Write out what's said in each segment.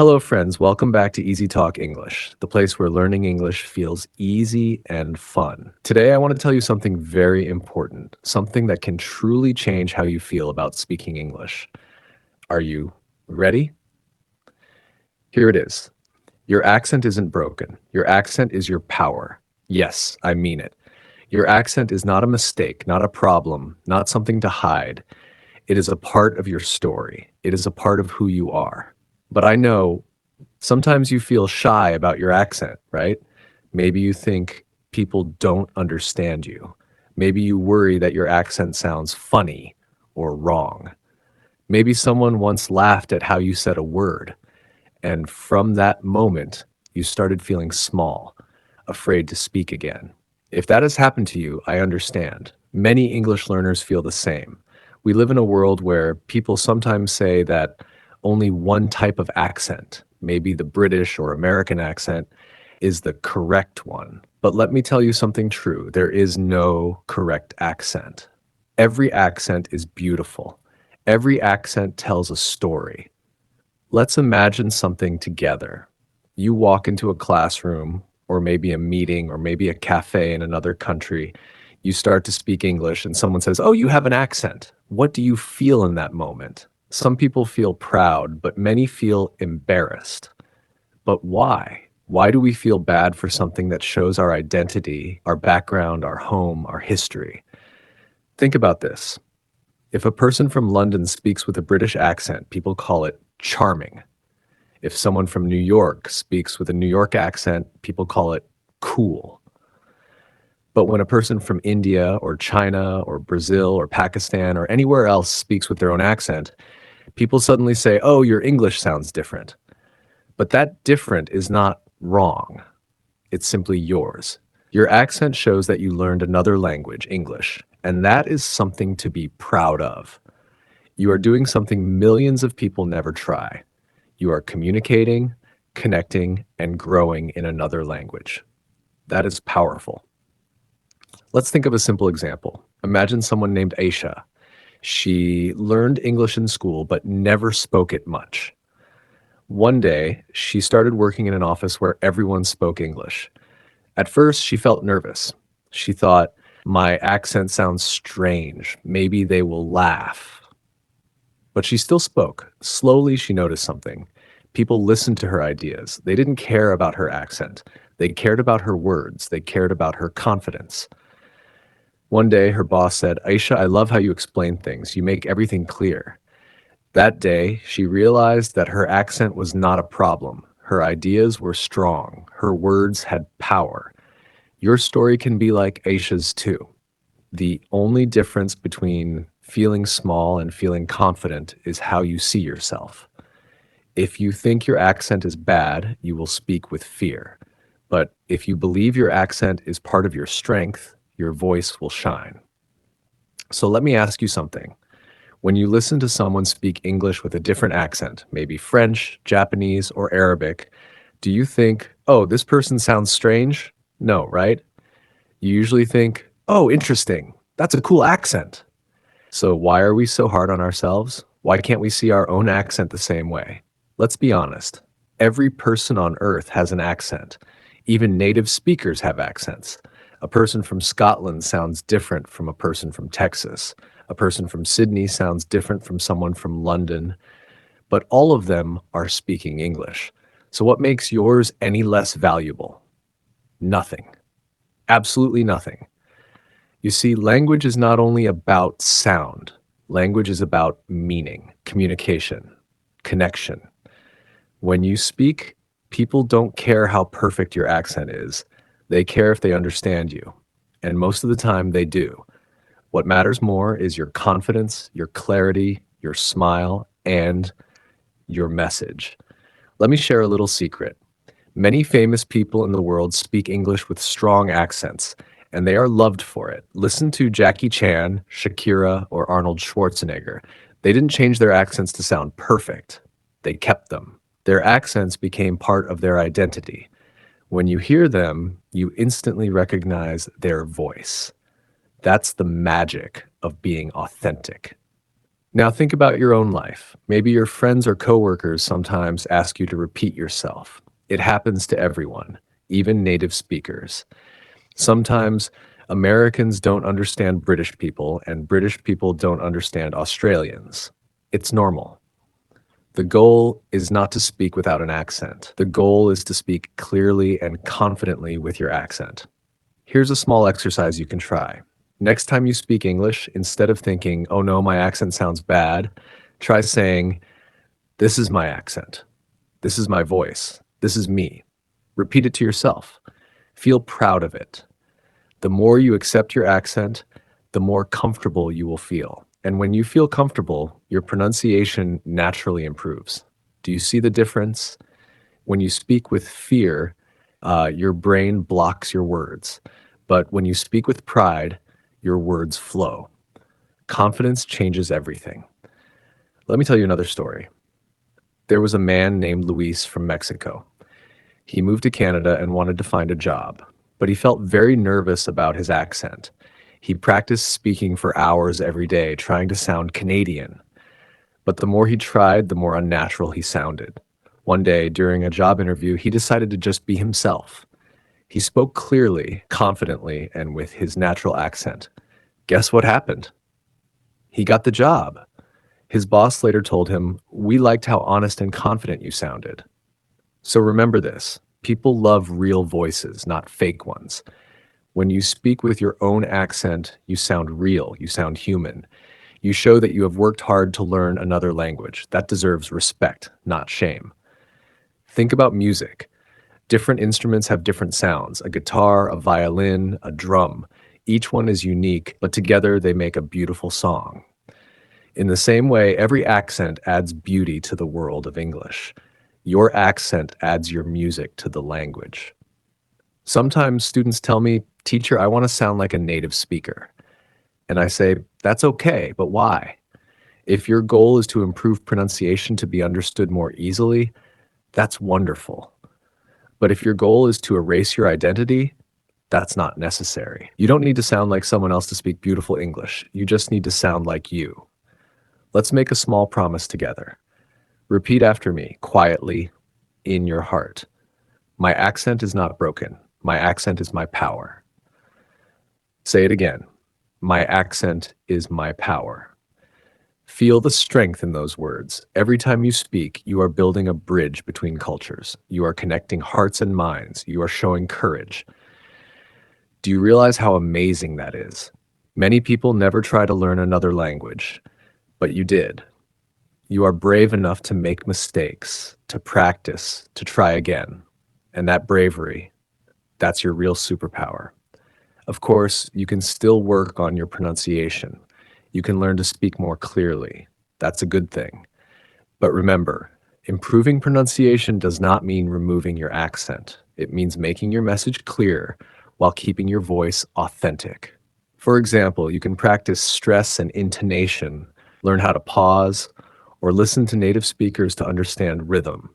Hello, friends. Welcome back to Easy Talk English, the place where learning English feels easy and fun. Today, I want to tell you something very important, something that can truly change how you feel about speaking English. Are you ready? Here it is. Your accent isn't broken. Your accent is your power. Yes, I mean it. Your accent is not a mistake, not a problem, not something to hide. It is a part of your story. It is a part of who you are. But I know sometimes you feel shy about your accent, right? Maybe you think people don't understand you. Maybe you worry that your accent sounds funny or wrong. Maybe someone once laughed at how you said a word, and from that moment, you started feeling small, afraid to speak again. If that has happened to you, I understand. Many English learners feel the same. We live in a world where people sometimes say that only one type of accent, maybe the British or American accent, is the correct one. But let me tell you something true. There is no correct accent. Every accent is beautiful. Every accent tells a story. Let's imagine something together. You walk into a classroom, or maybe a meeting, or maybe a cafe in another country. You start to speak English, and someone says, "Oh, you have an accent." What do you feel in that moment? Some people feel proud, but many feel embarrassed. But why? Why do we feel bad for something that shows our identity, our background, our home, our history? Think about this. If a person from London speaks with a British accent, people call it charming. If someone from New York speaks with a New York accent, people call it cool. But when a person from India or China or Brazil or Pakistan or anywhere else speaks with their own accent, people suddenly say, "Oh, your English sounds different." But that different is not wrong. It's simply yours. Your accent shows that you learned another language, English, and that is something to be proud of. You are doing something millions of people never try. You are communicating, connecting, and growing in another language. That is powerful. Let's think of a simple example. Imagine someone named Aisha. She learned English in school but never spoke it much. One day, she started working in an office where everyone spoke English. At first, she felt nervous. She thought, my accent sounds strange. Maybe they will laugh. But she still spoke. Slowly, she noticed something. People listened to her ideas. They didn't care about her accent. They cared about her words. They cared about her confidence. One day, her boss said, "Aisha, I love how you explain things. You make everything clear." That day, she realized that her accent was not a problem. Her ideas were strong. Her words had power. Your story can be like Aisha's too. The only difference between feeling small and feeling confident is how you see yourself. If you think your accent is bad, you will speak with fear. But if you believe your accent is part of your strength, your voice will shine. So let me ask you something. When you listen to someone speak English with a different accent, maybe French, Japanese, or Arabic, do you think, oh, this person sounds strange? No, right? You usually think, oh, interesting. That's a cool accent. So why are we so hard on ourselves? Why can't we see our own accent the same way? Let's be honest. Every person on earth has an accent. Even native speakers have accents. A person from Scotland sounds different from a person from Texas. A person from Sydney sounds different from someone from London. But all of them are speaking English. So what makes yours any less valuable? Nothing. Absolutely nothing. You see, language is not only about sound. Language is about meaning, communication, connection. When you speak, people don't care how perfect your accent is. They care if they understand you. And most of the time, they do. What matters more is your confidence, your clarity, your smile, and your message. Let me share a little secret. Many famous people in the world speak English with strong accents, and they are loved for it. Listen to Jackie Chan, Shakira, or Arnold Schwarzenegger. They didn't change their accents to sound perfect. They kept them. Their accents became part of their identity. When you hear them, you instantly recognize their voice. That's the magic of being authentic. Now think about your own life. Maybe your friends or coworkers sometimes ask you to repeat yourself. It happens to everyone, even native speakers. Sometimes Americans don't understand British people, and British people don't understand Australians. It's normal. The goal is not to speak without an accent. The goal is to speak clearly and confidently with your accent. Here's a small exercise you can try. Next time you speak English, instead of thinking, oh no, my accent sounds bad, try saying, this is my accent. This is my voice. This is me. Repeat it to yourself. Feel proud of it. The more you accept your accent, the more comfortable you will feel. And when you feel comfortable, your pronunciation naturally improves. Do you see the difference? When you speak with fear, your brain blocks your words. But when you speak with pride, your words flow. Confidence changes everything. Let me tell you another story. There was a man named Luis from Mexico. He moved to Canada and wanted to find a job, but he felt very nervous about his accent. He practiced speaking for hours every day, trying to sound Canadian. But the more he tried, the more unnatural he sounded. One day, during a job interview, he decided to just be himself. He spoke clearly, confidently, and with his natural accent. Guess what happened? He got the job. His boss later told him, "We liked how honest and confident you sounded." So remember this: people love real voices, not fake ones. When you speak with your own accent, you sound real, you sound human. You show that you have worked hard to learn another language. That deserves respect, not shame. Think about music. Different instruments have different sounds: a guitar, a violin, a drum. Each one is unique, but together they make a beautiful song. In the same way, every accent adds beauty to the world of English. Your accent adds your music to the language. Sometimes students tell me, "Teacher, I want to sound like a native speaker." And I say, that's okay, but why? If your goal is to improve pronunciation to be understood more easily, that's wonderful. But if your goal is to erase your identity, that's not necessary. You don't need to sound like someone else to speak beautiful English. You just need to sound like you. Let's make a small promise together. Repeat after me, quietly, in your heart. My accent is not broken. My accent is my power. Say it again. My accent is my power. Feel the strength in those words. Every time you speak, you are building a bridge between cultures. You are connecting hearts and minds. You are showing courage. Do you realize how amazing that is? Many people never try to learn another language, but you did. You are brave enough to make mistakes, to practice, to try again. And that bravery, that's your real superpower. Of course, you can still work on your pronunciation. You can learn to speak more clearly. That's a good thing. But remember, improving pronunciation does not mean removing your accent. It means making your message clear while keeping your voice authentic. For example, you can practice stress and intonation, learn how to pause, or listen to native speakers to understand rhythm.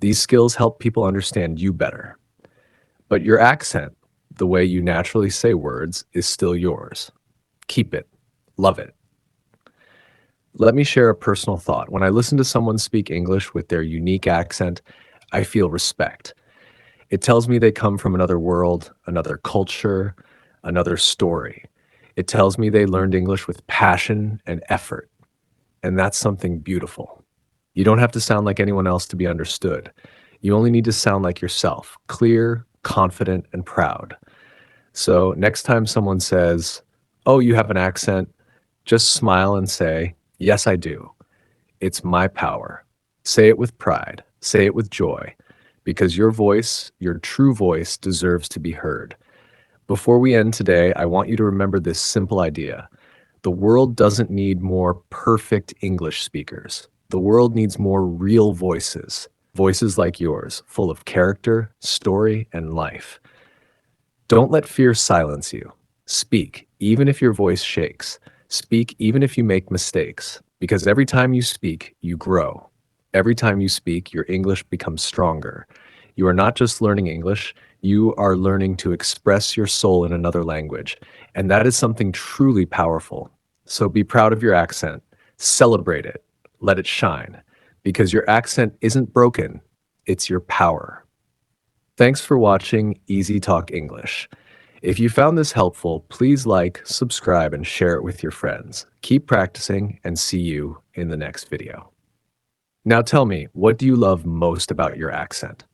These skills help people understand you better. But your accent, the way you naturally say words, is still yours. Keep it. Love it. Let me share a personal thought. When I listen to someone speak English with their unique accent, I feel respect. It tells me they come from another world, another culture, another story. It tells me they learned English with passion and effort. And that's something beautiful. You don't have to sound like anyone else to be understood. You only need to sound like yourself, clear, confident, and proud. So next time someone says, "Oh, you have an accent," just smile and say, "Yes, I do. It's my power." Say it with pride. Say it with joy, because your voice, your true voice, deserves to be heard. Before we end today, I want you to remember this simple idea. The world doesn't need more perfect English speakers. The world needs more real voices, voices like yours, full of character, story, and life. Don't let fear silence you. Speak, even if your voice shakes. Speak, even if you make mistakes, because every time you speak, you grow. Every time you speak, your English becomes stronger. You are not just learning English, you are learning to express your soul in another language, and that is something truly powerful. So be proud of your accent. Celebrate it. Let it shine. Because your accent isn't broken, it's your power. Thanks for watching Easy Talk English. If you found this helpful, please like, subscribe, and share it with your friends. Keep practicing and see you in the next video. Now tell me, what do you love most about your accent?